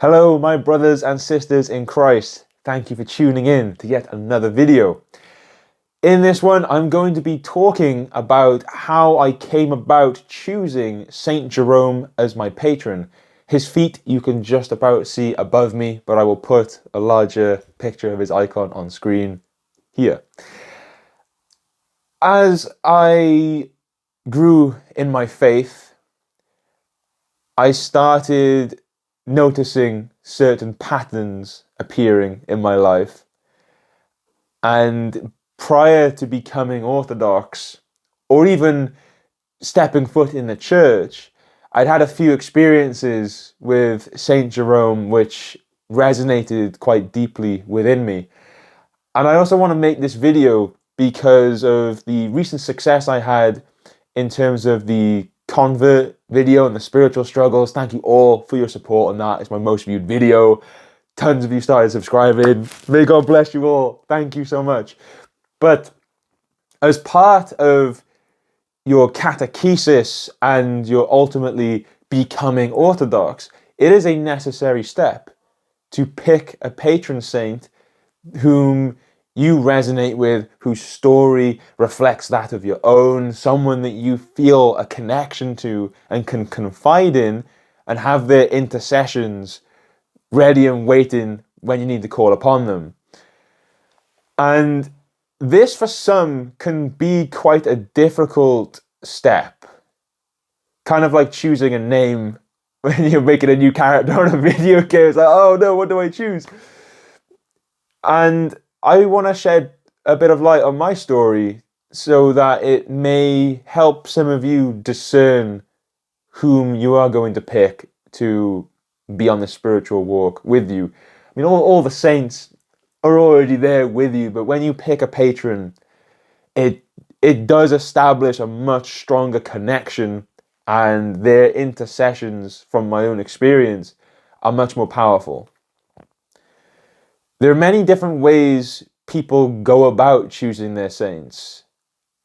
Hello, my brothers and sisters in Christ. Thank you for tuning in to yet another video. In this one, I'm going to be talking about how I came about choosing St Jerome as my patron. His feet you can just about see above me, but I will put a larger picture of his icon on screen here. As I grew in my faith, I started noticing certain patterns appearing in my life. And prior to becoming Orthodox, or even stepping foot in the church, I'd had a few experiences with St Jerome which resonated quite deeply within me. And I also want to make this video because of the recent success I had in terms of the convert video and the spiritual struggles. Thank you all for your support on that. It's my most viewed video. Tons of you started subscribing. May God bless you all. Thank you so much. But as part of your catechesis and your ultimately becoming Orthodox, it is a necessary step to pick a patron saint whom you resonate with, whose story reflects that of your own, someone that you feel a connection to and can confide in and have their intercessions ready and waiting when you need to call upon them. And this for some can be quite a difficult step. Kind of like choosing a name when you're making a new character on a video game. It's like, oh no, what do I choose? And I want to shed a bit of light on my story so that it may help some of you discern whom you are going to pick to be on the spiritual walk with you. I mean, all the saints are already there with you, but when you pick a patron, it does establish a much stronger connection, and their intercessions, from my own experience, are much more powerful. There are many different ways people go about choosing their saints.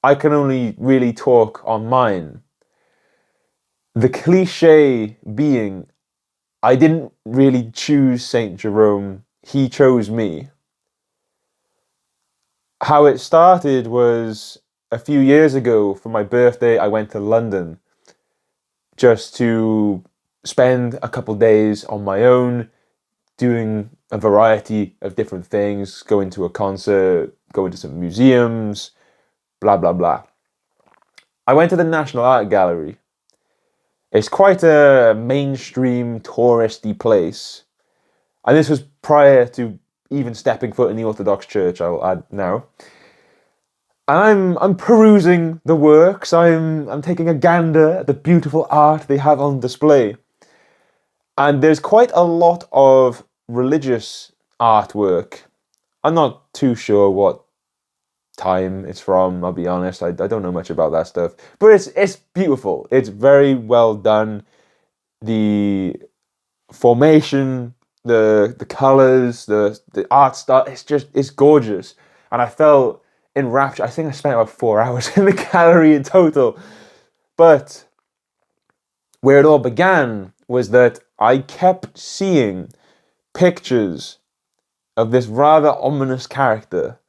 I can only really talk on mine. The cliche being, I didn't really choose St. Jerome, he chose me. How it started was a few years ago. For my birthday, I went to London just to spend a couple days on my own, doing a variety of different things, going to a concert, going to some museums, blah, blah, blah. I went to the National Art Gallery. It's quite a mainstream touristy place. And this was prior to even stepping foot in the Orthodox Church, I'll add now. And I'm perusing the works, I'm taking a gander at the beautiful art they have on display. And there's quite a lot of religious artwork. I'm not too sure what time it's from, I'll be honest. I don't know much about that stuff. But it's beautiful. It's very well done. The formation, the colours, the art style, it's gorgeous. And I felt enraptured. I think I spent about 4 hours in the gallery in total. But where it all began was that I kept seeing pictures of this rather ominous character,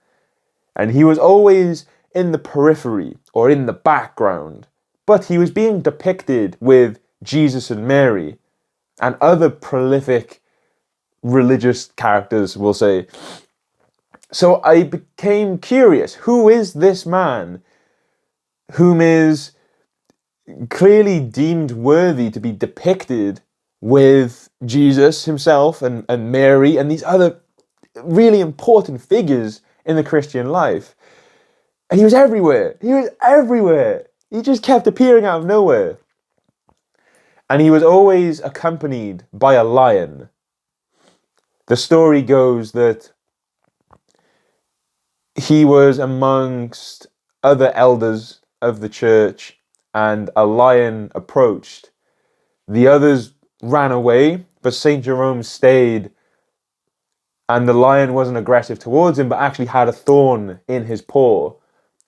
and he was always in the periphery or in the background, but he was being depicted with Jesus and Mary and other prolific religious characters, we'll say. So I became curious. Who is this man whom is clearly deemed worthy to be depicted with Jesus himself and Mary and these other really important figures in the Christian life? And he was everywhere. He was everywhere. He just kept appearing out of nowhere. And he was always accompanied by a lion. The story goes that he was amongst other elders of the church, and a lion approached. The others ran away, but St. Jerome stayed, and the lion wasn't aggressive towards him, but actually had a thorn in his paw,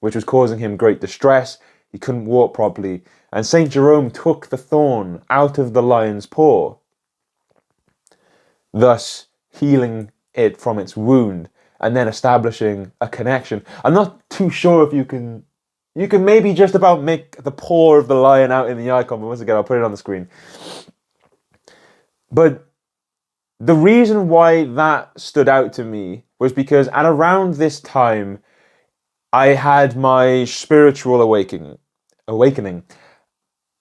which was causing him great distress. He couldn't walk properly, and St. Jerome took the thorn out of the lion's paw. thus healing it from its wound and then establishing a connection. I'm not too sure if you can maybe just about make the paw of the lion out in the icon, but once again, I'll put it on the screen. But the reason why that stood out to me was because at around this time, I had my spiritual awakening.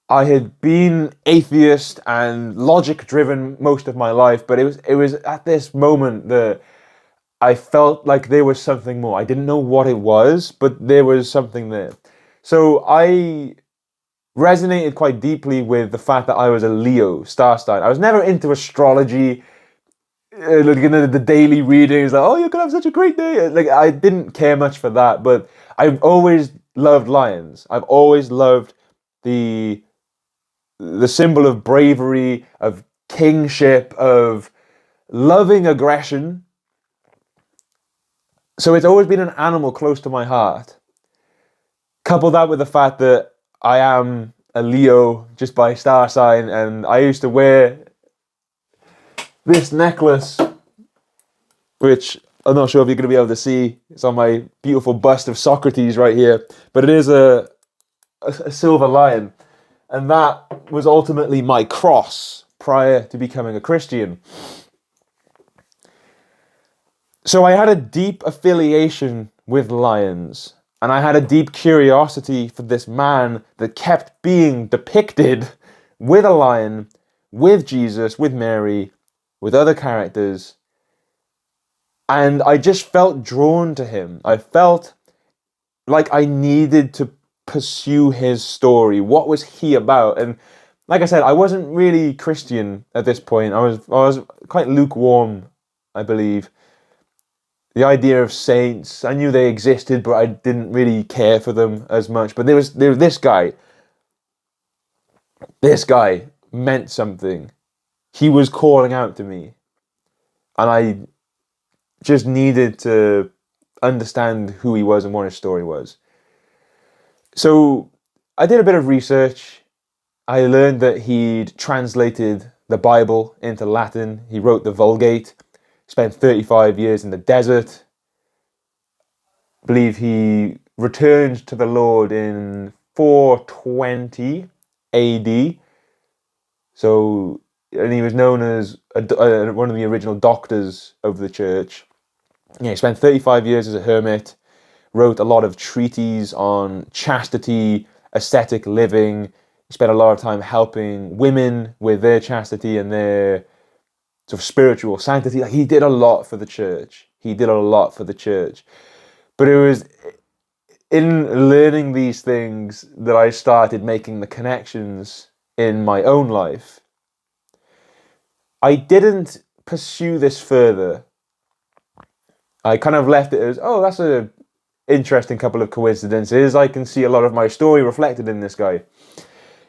I had been atheist and logic driven most of my life, but it was at this moment that I felt like there was something more. I didn't know what it was, but there was something there. So I resonated quite deeply with the fact that I was a Leo star sign. I was never into astrology. Looking at the daily readings, like, oh, you're gonna have such a great day. Like, I didn't care much for that, but I've always loved lions. I've always loved the symbol of bravery, of kingship, of loving aggression. So it's always been an animal close to my heart. Couple that with the fact that I am a Leo just by star sign, and I used to wear this necklace, which I'm not sure if you're going to be able to see. It's on my beautiful bust of Socrates right here, but it is a silver lion, and that was ultimately my cross prior to becoming a Christian. So I had a deep affiliation with lions, and I had a deep curiosity for this man that kept being depicted with a lion, with Jesus, with Mary, with other characters. And I just felt drawn to him. I felt like I needed to pursue his story. What was he about? And like I said, I wasn't really Christian at this point. I was quite lukewarm, I believe. The idea of saints, I knew they existed, but I didn't really care for them as much. But there was this guy. This guy meant something. He was calling out to me. And I just needed to understand who he was and what his story was. So I did a bit of research. I learned that he'd translated the Bible into Latin. He wrote the Vulgate. Spent 35 years in the desert. I believe he returned to the Lord in 420 AD. So, and he was known as one of the original doctors of the church. Yeah, he spent 35 years as a hermit, wrote a lot of treatises on chastity, ascetic living. He spent a lot of time helping women with their chastity and their sort of spiritual sanctity. Like, he did a lot for the church. But it was in learning these things that I started making the connections in my own life. I didn't pursue this further. I kind of left it as, oh, that's a interesting couple of coincidences. I can see a lot of my story reflected in this guy.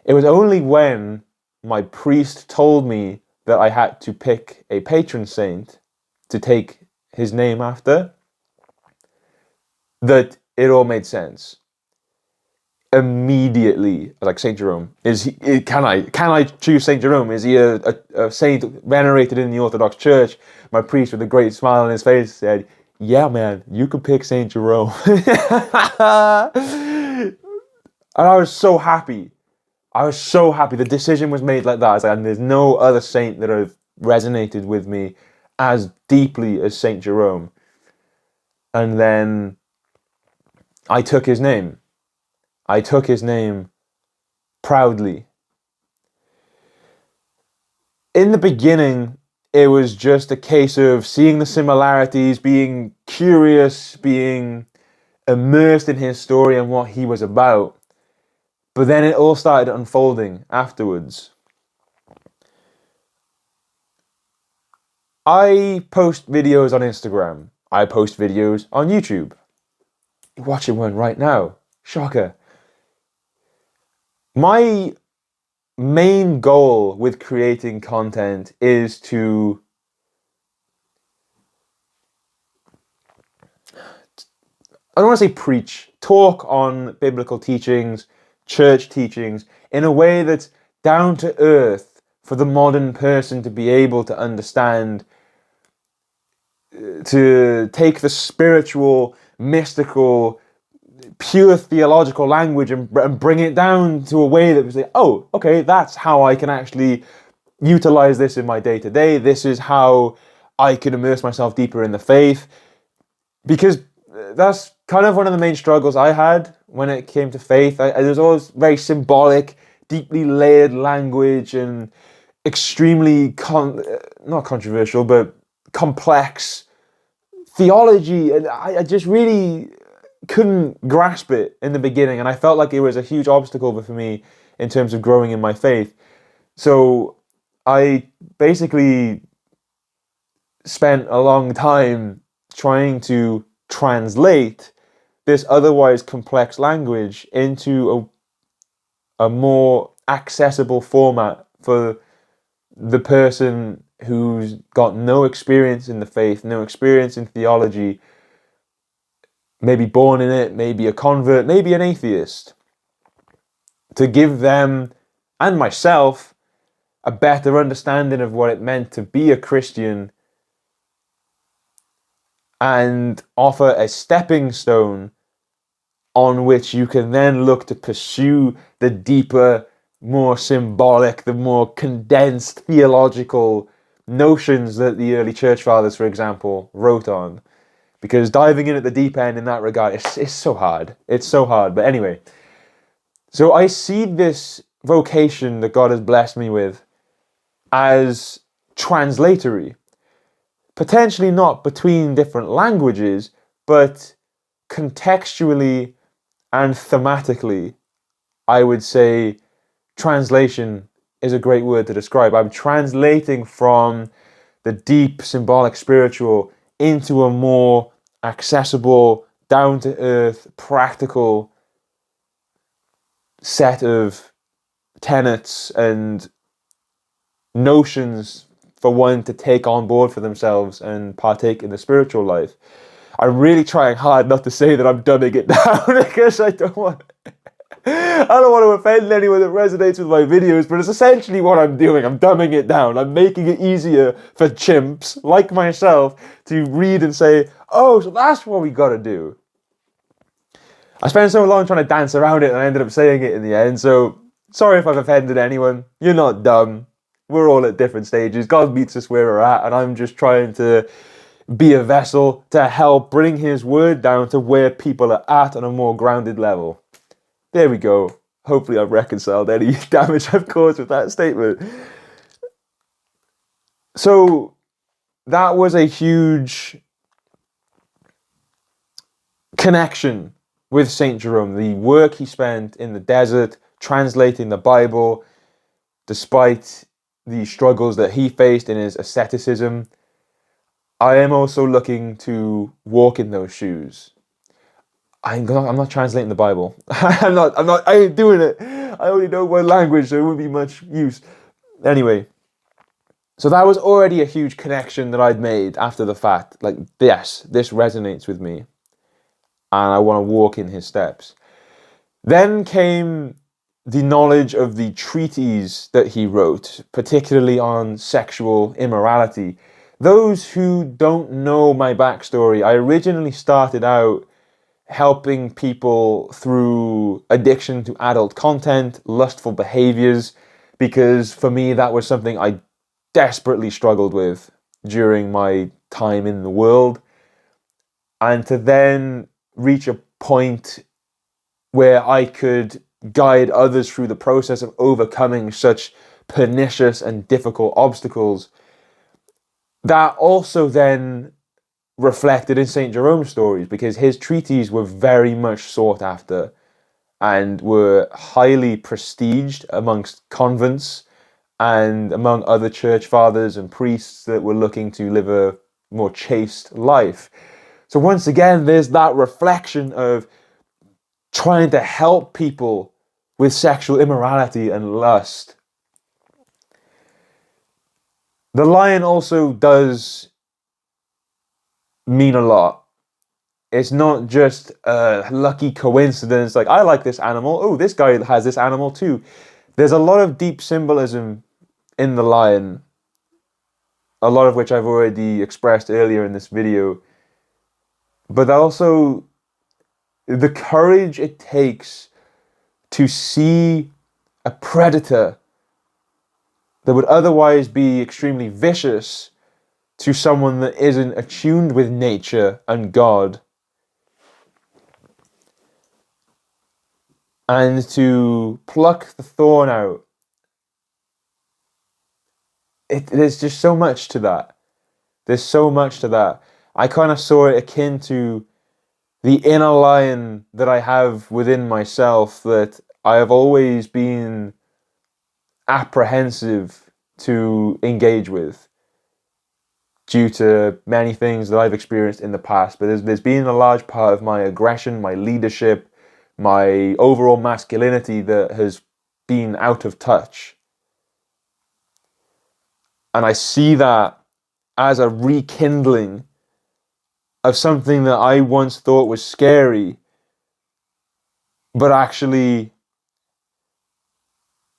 It was only when my priest told me that I had to pick a patron saint to take his name after that it all made sense. Immediately, like, St Jerome, can I choose St Jerome? Is he a saint venerated in the Orthodox Church? My priest, with a great smile on his face, said, yeah, man, you could pick St Jerome. And I was so happy. The decision was made like that. I was like, and there's no other saint that have resonated with me as deeply as St Jerome. And then I took his name. Proudly. In the beginning, it was just a case of seeing the similarities, being curious, being immersed in his story and what he was about. But then it all started unfolding afterwards. I post videos on Instagram. I post videos on YouTube. You're watching one right now. Shocker. My main goal with creating content is to I don't want to say preach, talk on biblical teachings, church teachings, in a way that's down to earth, for the modern person to be able to understand, to take the spiritual, mystical, pure theological language and bring it down to a way that was like, oh, okay, that's how I can actually utilize this in my day-to-day. This is how I can immerse myself deeper in the faith. Because that's kind of one of the main struggles I had when it came to faith. There's always very symbolic, deeply layered language and extremely, not controversial, but complex theology. And I just really couldn't grasp it in the beginning. And I felt like it was a huge obstacle for me in terms of growing in my faith. So I basically spent a long time trying to translate this otherwise complex language into a more accessible format for the person who's got no experience in the faith, no experience in theology, maybe born in it, maybe a convert, maybe an atheist, to give them and myself a better understanding of what it meant to be a Christian and offer a stepping stone on which you can then look to pursue the deeper, more symbolic, the more condensed theological notions that the early church fathers, for example, wrote on. Because diving in at the deep end in that regard, it's so hard. It's so hard. But anyway, so I see this vocation that God has blessed me with as translatory. Potentially not between different languages, but contextually and thematically, I would say translation is a great word to describe. I'm translating from the deep, symbolic, spiritual into a more accessible, down-to-earth, practical set of tenets and notions for one to take on board for themselves and partake in the spiritual life. I'm really trying hard not to say that I'm dumbing it down because I don't want to offend anyone that resonates with my videos, but it's essentially what I'm doing. I'm dumbing it down. I'm making it easier for chimps like myself to read and say, oh, so that's what we got to do. I spent so long trying to dance around it and I ended up saying it in the end, so sorry if I've offended anyone. You're not dumb. We're all at different stages. God meets us where we're at, and I'm just trying to be a vessel to help bring his word down to where people are at on a more grounded level. There we go. Hopefully I've reconciled any damage I've caused with that statement. So that was a huge connection with St Jerome. The work he spent in the desert, translating the Bible, despite the struggles that he faced in his asceticism. I am also looking to walk in those shoes. I'm not translating the Bible. I ain't doing it. I only know one language, so it wouldn't be much use. Anyway, so that was already a huge connection that I'd made after the fact. Like, yes, this resonates with me, and I want to walk in his steps. Then came the knowledge of the treatise that he wrote, particularly on sexual immorality. Those who don't know my backstory, I originally started out helping people through addiction to adult content, lustful behaviors, because for me that was something I desperately struggled with during my time in the world. And to then reach a point where I could guide others through the process of overcoming such pernicious and difficult obstacles, that also then reflected in St Jerome's stories, because his treatises were very much sought after and were highly prestiged amongst convents and among other church fathers and priests that were looking to live a more chaste life. So once again, there's that reflection of trying to help people with sexual immorality and lust. The lion also does mean a lot. It's not just a lucky coincidence, like, I like this animal, oh, this guy has this animal too. There's a lot of deep symbolism in the lion, a lot of which I've already expressed earlier in this video, but also the courage it takes to see a predator that would otherwise be extremely vicious to someone that isn't attuned with nature and God, and to pluck the thorn out. There's just so much to that. There's so much to that. I kind of saw it akin to the inner lion that I have within myself that I have always been apprehensive to engage with due to many things that I've experienced in the past. But there's been a large part of my aggression, my leadership, my overall masculinity that has been out of touch. And I see that as a rekindling of something that I once thought was scary, but actually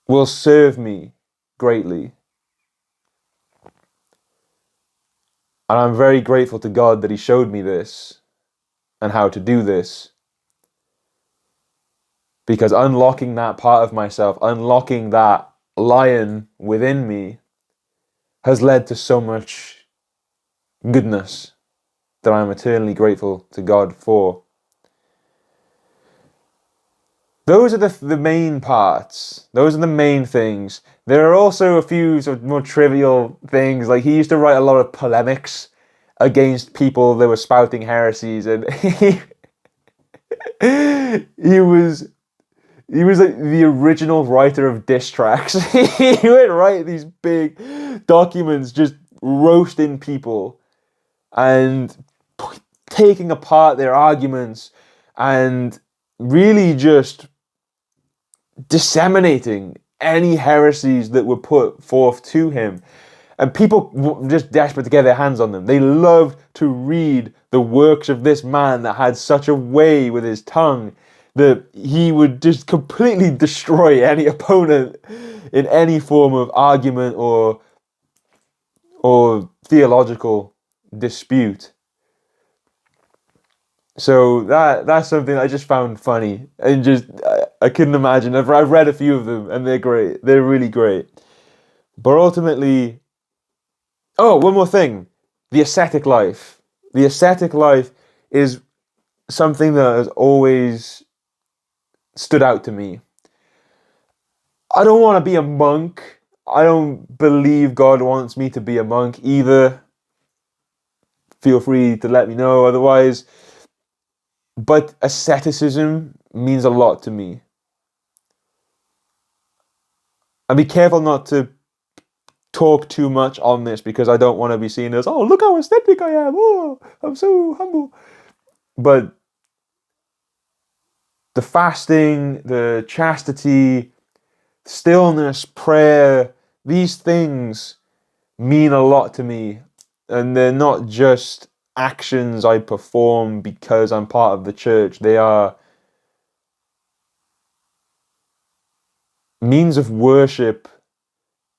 will serve me greatly. And I'm very grateful to God that He showed me this and how to do this. Because unlocking that part of myself, unlocking that lion within me, has led to so much goodness that I'm eternally grateful to God for. Those are the main parts. Those are the main things. There are also a few sort of more trivial things. Like, he used to write a lot of polemics against people that were spouting heresies, and he was like the original writer of diss tracks. He would write these big documents just roasting people and taking apart their arguments and really just disseminating any heresies that were put forth to him. And people were just desperate to get their hands on them. They loved to read the works of this man that had such a way with his tongue that he would just completely destroy any opponent in any form of argument or theological dispute. So that's something I just found funny, and just I couldn't imagine. I've read a few of them, and they're great. They're really great. But ultimately, oh, one more thing: the ascetic life. The ascetic life is something that has always stood out to me. I don't want to be a monk. I don't believe God wants me to be a monk either. Feel free to let me know otherwise. But asceticism means a lot to me. And be careful not to talk too much on this, because I don't want to be seen as, oh, look how ascetic I am. Oh, I'm so humble. But the fasting, the chastity, stillness, prayer, these things mean a lot to me. And they're not just actions I perform because I'm part of the church. They are means of worship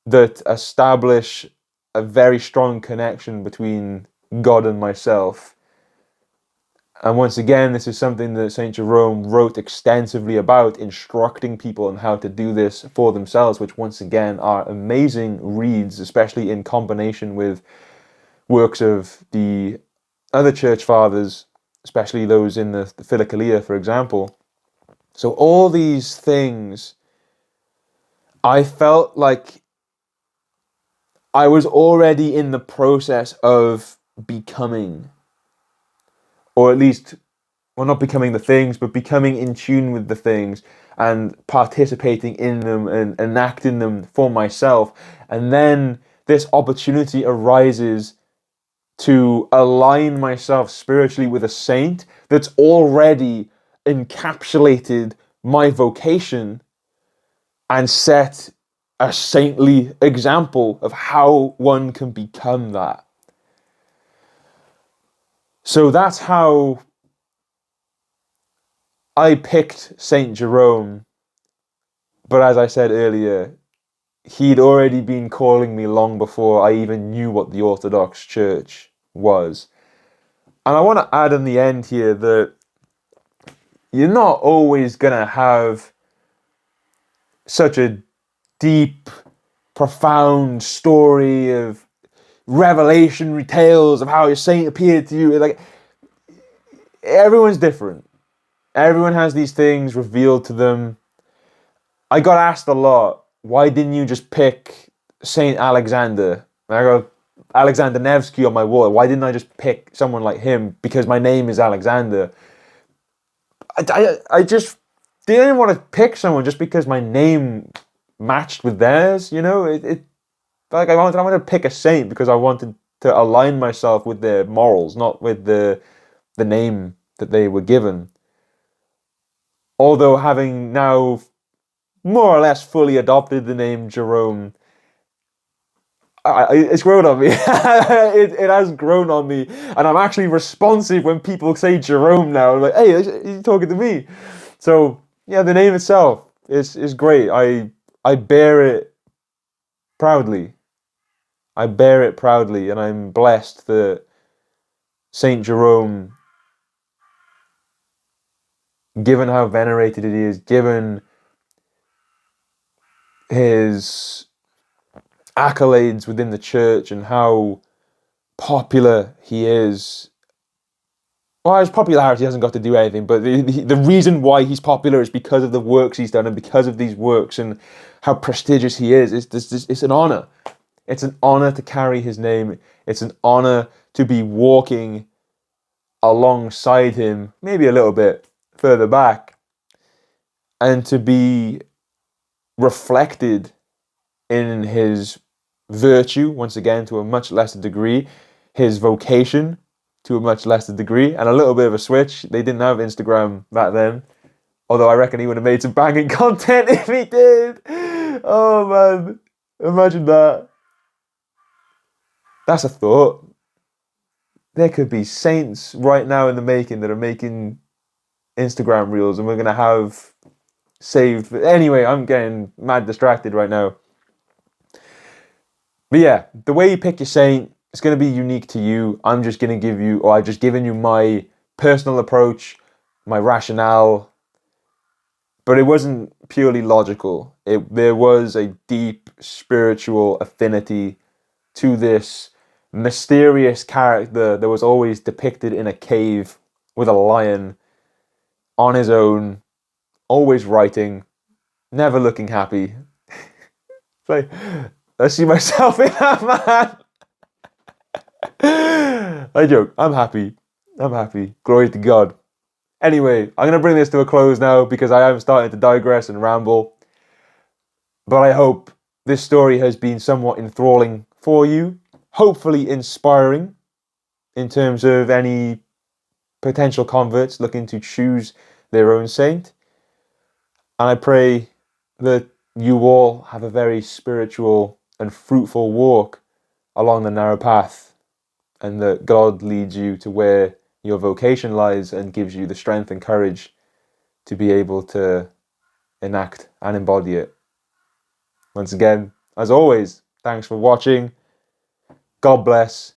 that establish a very strong connection between God and myself. And once again, this is something that St Jerome wrote extensively about, instructing people on how to do this for themselves, which once again are amazing reads, especially in combination with works of the other church fathers, especially those in the Philokalia, for example. So all these things, I felt like I was already in the process of becoming, or at least, well, not becoming the things, but becoming in tune with the things and participating in them and enacting them for myself. And then this opportunity arises to align myself spiritually with a saint that's already encapsulated my vocation and set a saintly example of how one can become that. So that's how I picked St. Jerome. But as I said earlier, he'd already been calling me long before I even knew what the Orthodox Church was. And I want to add in the end here that you're not always going to have such a deep, profound story of revelation tales of how your saint appeared to you. Like, everyone's different. Everyone has these things revealed to them. I got asked a lot, why didn't you just pick Saint Alexander? And I go, Alexander Nevsky on my wall. Why didn't I just pick someone like him? Because my name is Alexander. I just didn't want to pick someone just because my name matched with theirs. You know, like I wanted to pick a saint because I wanted to align myself with their morals, not with the name that they were given. Although having now more or less fully adopted the name Jerome, it's grown on me. It has grown on me, and I'm actually responsive when people say Jerome now. I'm like, hey, he's talking to me. So yeah, the name itself is great. I bear it proudly. I bear it proudly, and I'm blessed that Saint Jerome, given how venerated it is, given his accolades within the church and how popular he is. Well, his popularity hasn't got to do anything, but the reason why he's popular is because of the works he's done and because of these works and how prestigious he is. It's an honor. It's an honor to carry his name. It's an honor to be walking alongside him, maybe a little bit further back, and to be reflected in his virtue, once again, to a much lesser degree, his vocation to a much lesser degree, and a little bit of a switch. They didn't have Instagram back then, although I reckon he would have made some banging content if he did. Oh man, imagine that. That's a thought. There could be saints right now in the making that are making Instagram reels, and we're going to have saved. Anyway, I'm getting mad distracted right now. But yeah, the way you pick your saint, it's going to be unique to you. I'm just going to give you, or I've just given you my personal approach, my rationale, but it wasn't purely logical. There was a deep spiritual affinity to this mysterious character that was always depicted in a cave with a lion on his own, always writing, never looking happy. Like, I see myself in that man. I joke. I'm happy. I'm happy. Glory to God. Anyway, I'm going to bring this to a close now because I am starting to digress and ramble. But I hope this story has been somewhat enthralling for you, hopefully inspiring in terms of any potential converts looking to choose their own saint. And I pray that you all have a very spiritual and fruitful walk along the narrow path, and that God leads you to where your vocation lies and gives you the strength and courage to be able to enact and embody it. Once again, as always, thanks for watching. God bless.